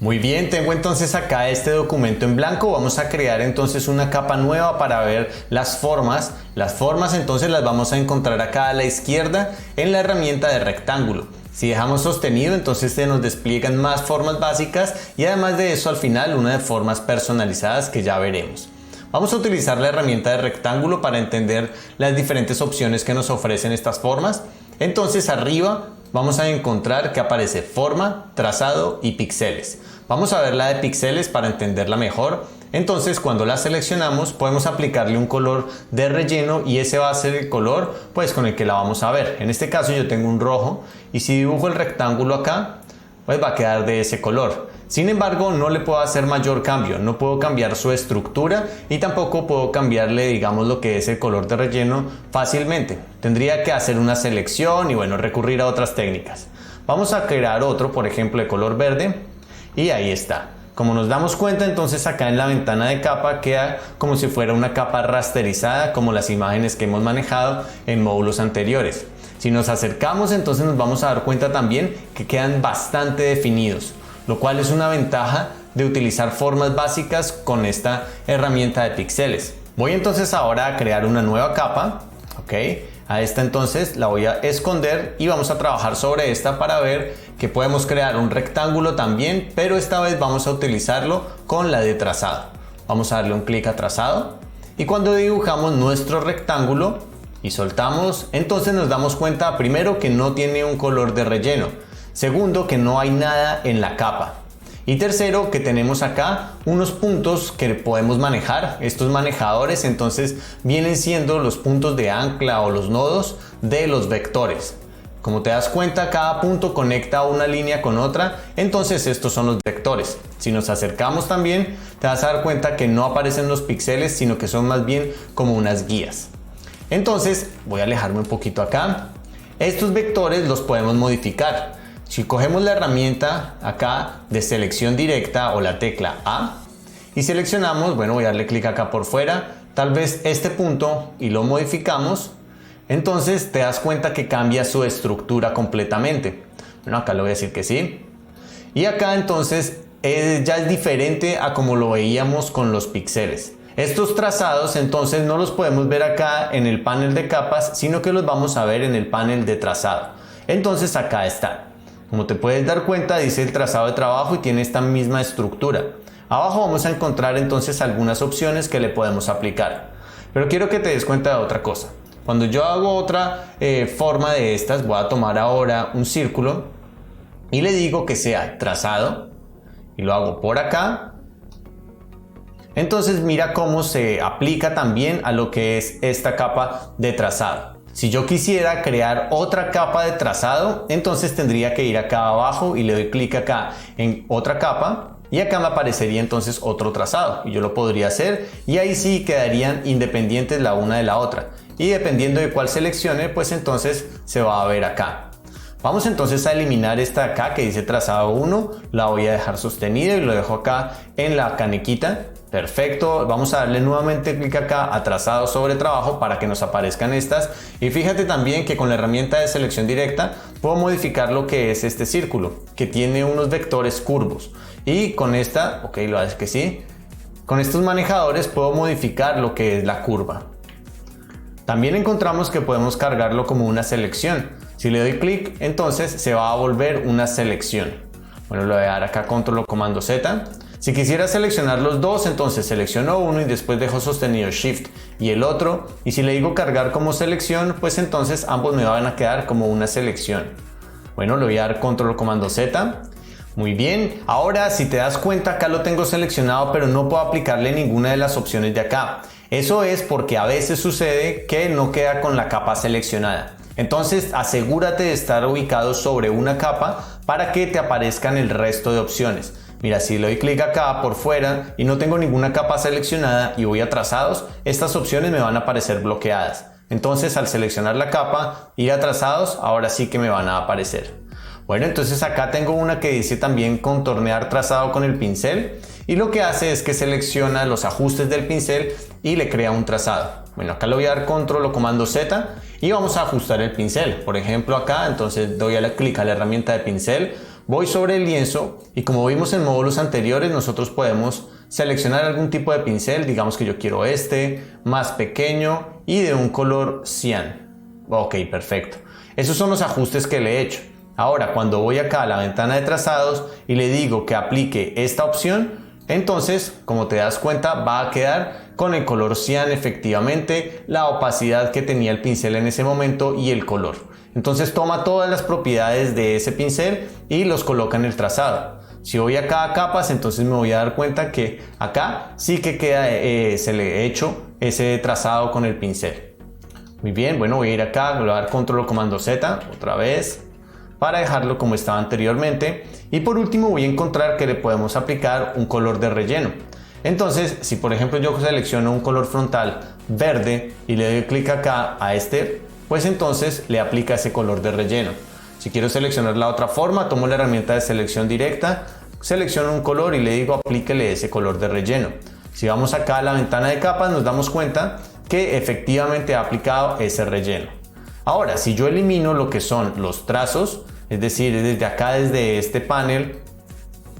Muy bien, tengo entonces acá este documento en blanco. Vamos a crear entonces una capa nueva para ver las formas. Las formas entonces las vamos a encontrar acá a la izquierda en la herramienta de rectángulo. Si dejamos sostenido, entonces se nos despliegan más formas básicas y además de eso al final una de formas personalizadas que ya veremos. Vamos a utilizar la herramienta de rectángulo para entender las diferentes opciones que nos ofrecen estas formas. Entonces arriba vamos a encontrar que aparece forma, trazado y píxeles. Vamos a ver la de píxeles para entenderla mejor. Entonces cuando la seleccionamos podemos aplicarle un color de relleno y ese va a ser el color pues con el que la vamos a ver. En este caso yo tengo un rojo y si dibujo el rectángulo acá pues va a quedar de ese color. Sin embargo no le puedo hacer mayor cambio, no puedo cambiar su estructura y tampoco puedo cambiarle digamos lo que es el color de relleno fácilmente. Tendría que hacer una selección y bueno recurrir a otras técnicas. Vamos a crear otro por ejemplo de color verde y ahí está. Como nos damos cuenta entonces acá en la ventana de capa queda como si fuera una capa rasterizada como las imágenes que hemos manejado en módulos anteriores. Si nos acercamos entonces nos vamos a dar cuenta también que quedan bastante definidos, lo cual es una ventaja de utilizar formas básicas con esta herramienta de píxeles. Voy entonces ahora a crear una nueva capa, ¿ok? A esta entonces la voy a esconder y vamos a trabajar sobre esta para ver que podemos crear un rectángulo también, pero esta vez vamos a utilizarlo con la de trazado. Vamos a darle un clic a trazado y cuando dibujamos nuestro rectángulo y soltamos, entonces nos damos cuenta primero que no tiene un color de relleno, segundo que no hay nada en la capa y tercero que tenemos acá unos puntos que podemos manejar. Estos manejadores entonces vienen siendo los puntos de ancla o los nodos de los vectores. Como te das cuenta cada punto conecta una línea con otra, entonces estos son los vectores. Si nos acercamos también te vas a dar cuenta que no aparecen los píxeles sino que son más bien como unas guías. Entonces voy a alejarme un poquito acá. Estos vectores los podemos modificar. Si cogemos la herramienta acá de selección directa o la tecla A y seleccionamos, bueno voy a darle clic acá por fuera, tal vez este punto y lo modificamos, entonces te das cuenta que cambia su estructura completamente. Bueno acá le voy a decir que sí. Y acá entonces ya es diferente a como lo veíamos con los píxeles. Estos trazados entonces no los podemos ver acá en el panel de capas, sino que los vamos a ver en el panel de trazado. Entonces acá está. Como te puedes dar cuenta dice el trazado de trabajo y tiene esta misma estructura. Abajo vamos a encontrar entonces algunas opciones que le podemos aplicar. Pero quiero que te des cuenta de otra cosa. Cuando yo hago otra forma de estas, voy a tomar ahora un círculo y le digo que sea trazado y lo hago por acá. Entonces mira cómo se aplica también a lo que es esta capa de trazado. Si yo quisiera crear otra capa de trazado, entonces tendría que ir acá abajo y le doy clic acá en otra capa y acá me aparecería entonces otro trazado y yo lo podría hacer y ahí sí quedarían independientes la una de la otra y dependiendo de cuál seleccione pues entonces se va a ver acá. Vamos entonces a eliminar esta acá que dice trazado 1, la voy a dejar sostenida y lo dejo acá en la canequita. Perfecto, vamos a darle nuevamente clic acá a trazado sobre trabajo para que nos aparezcan estas y fíjate también que con la herramienta de selección directa puedo modificar lo que es este círculo que tiene unos vectores curvos y con esta, ok lo haces que sí, con estos manejadores puedo modificar lo que es la curva. También encontramos que podemos cargarlo como una selección. Si le doy clic entonces se va a volver una selección. Bueno, le voy a dar acá control o comando Z. Si quisiera seleccionar los dos, entonces selecciono uno y después dejo sostenido Shift y el otro. Y si le digo cargar como selección, pues entonces ambos me van a quedar como una selección. Bueno, le voy a dar control o comando Z. Muy bien, ahora si te das cuenta acá lo tengo seleccionado pero no puedo aplicarle ninguna de las opciones de acá. Eso es porque a veces sucede que no queda con la capa seleccionada. Entonces asegúrate de estar ubicado sobre una capa para que te aparezcan el resto de opciones. Mira, si le doy clic acá por fuera y no tengo ninguna capa seleccionada y voy a trazados, estas opciones me van a aparecer bloqueadas. Entonces al seleccionar la capa, ir a trazados, ahora sí que me van a aparecer. Bueno, entonces acá tengo una que dice también contornear trazado con el pincel y lo que hace es que selecciona los ajustes del pincel y le crea un trazado. Bueno, acá le voy a dar control o comando Z y vamos a ajustar el pincel. Por ejemplo acá, entonces doy clic a la herramienta de pincel, voy sobre el lienzo y como vimos en módulos anteriores, nosotros podemos seleccionar algún tipo de pincel, digamos que yo quiero este, más pequeño y de un color cian. Ok, perfecto. Esos son los ajustes que le he hecho. Ahora, cuando voy acá a la ventana de trazados y le digo que aplique esta opción, entonces, como te das cuenta, va a quedar con el color cian efectivamente, la opacidad que tenía el pincel en ese momento y el color. Entonces toma todas las propiedades de ese pincel y los coloca en el trazado. Si voy acá a capas, entonces me voy a dar cuenta que acá sí que queda, se le ha hecho ese trazado con el pincel. Muy bien, bueno, voy a ir acá, voy a dar control o comando Z otra vez para dejarlo como estaba anteriormente. Y por último voy a encontrar que le podemos aplicar un color de relleno. Entonces, si por ejemplo yo selecciono un color frontal verde y le doy clic acá a este, pues entonces le aplica ese color de relleno. Si quiero seleccionar la otra forma, tomo la herramienta de selección directa, selecciono un color y le digo aplíquele ese color de relleno. Si vamos acá a la ventana de capas, nos damos cuenta que efectivamente ha aplicado ese relleno. Ahora, si yo elimino lo que son los trazos, es decir, desde acá, desde este panel,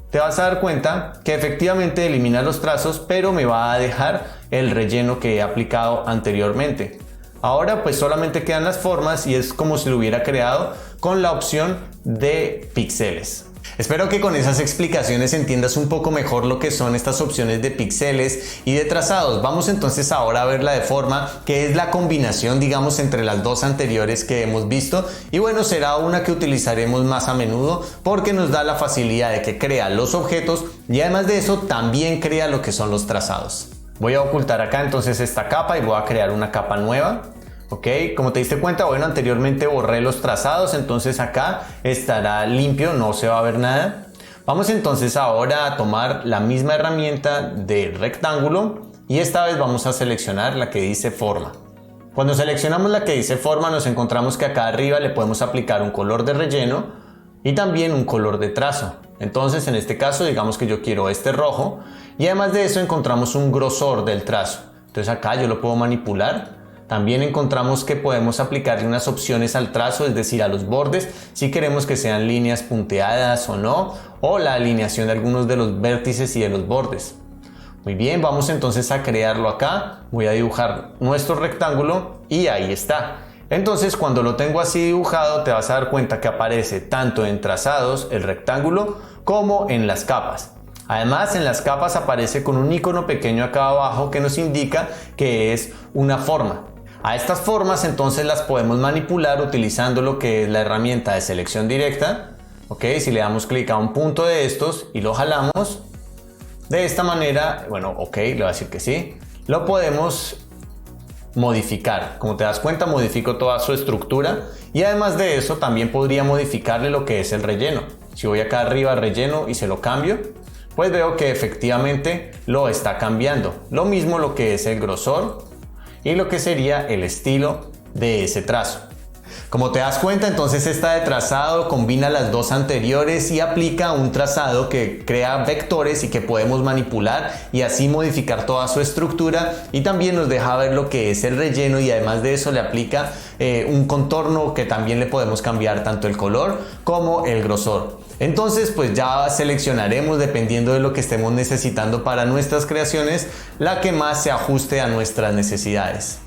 te vas a dar cuenta que efectivamente elimina los trazos, pero me va a dejar el relleno que he aplicado anteriormente. Ahora pues solamente quedan las formas y es como si lo hubiera creado con la opción de píxeles. Espero que con esas explicaciones entiendas un poco mejor lo que son estas opciones de píxeles y de trazados. Vamos entonces ahora a ver la de forma, que es la combinación, digamos, entre las dos anteriores que hemos visto. Y bueno, será una que utilizaremos más a menudo porque nos da la facilidad de que crea los objetos y además de eso también crea lo que son los trazados. Voy a ocultar acá entonces esta capa y voy a crear una capa nueva. Ok, como te diste cuenta, bueno, anteriormente borré los trazados, entonces acá estará limpio, no se va a ver nada. Vamos entonces ahora a tomar la misma herramienta de rectángulo y esta vez vamos a seleccionar la que dice forma. Cuando seleccionamos la que dice forma, nos encontramos que acá arriba le podemos aplicar un color de relleno y también un color de trazo. Entonces en este caso digamos que yo quiero este rojo y además de eso encontramos un grosor del trazo. Entonces acá yo lo puedo manipular. También encontramos que podemos aplicarle unas opciones al trazo, es decir, a los bordes, si queremos que sean líneas punteadas o no, o la alineación de algunos de los vértices y de los bordes. Muy bien, vamos entonces a crearlo acá. Voy a dibujar nuestro rectángulo y ahí está. Entonces, cuando lo tengo así dibujado, te vas a dar cuenta que aparece tanto en trazados, el rectángulo, como en las capas. Además, en las capas aparece con un icono pequeño acá abajo que nos indica que es una forma. A estas formas entonces las podemos manipular utilizando lo que es la herramienta de selección directa. Ok, si le damos clic a un punto de estos y lo jalamos, de esta manera, bueno, ok, le voy a decir que sí, lo podemos modificar. Como te das cuenta, modifico toda su estructura y además de eso también podría modificarle lo que es el relleno. Si voy acá arriba a relleno y se lo cambio, pues veo que efectivamente lo está cambiando. Lo mismo lo que es el grosor y lo que sería el estilo de ese trazo. Como te das cuenta, entonces esta de trazado combina las dos anteriores y aplica un trazado que crea vectores y que podemos manipular y así modificar toda su estructura y también nos deja ver lo que es el relleno y además de eso le aplica un contorno que también le podemos cambiar tanto el color como el grosor. Entonces pues ya seleccionaremos, dependiendo de lo que estemos necesitando para nuestras creaciones, la que más se ajuste a nuestras necesidades.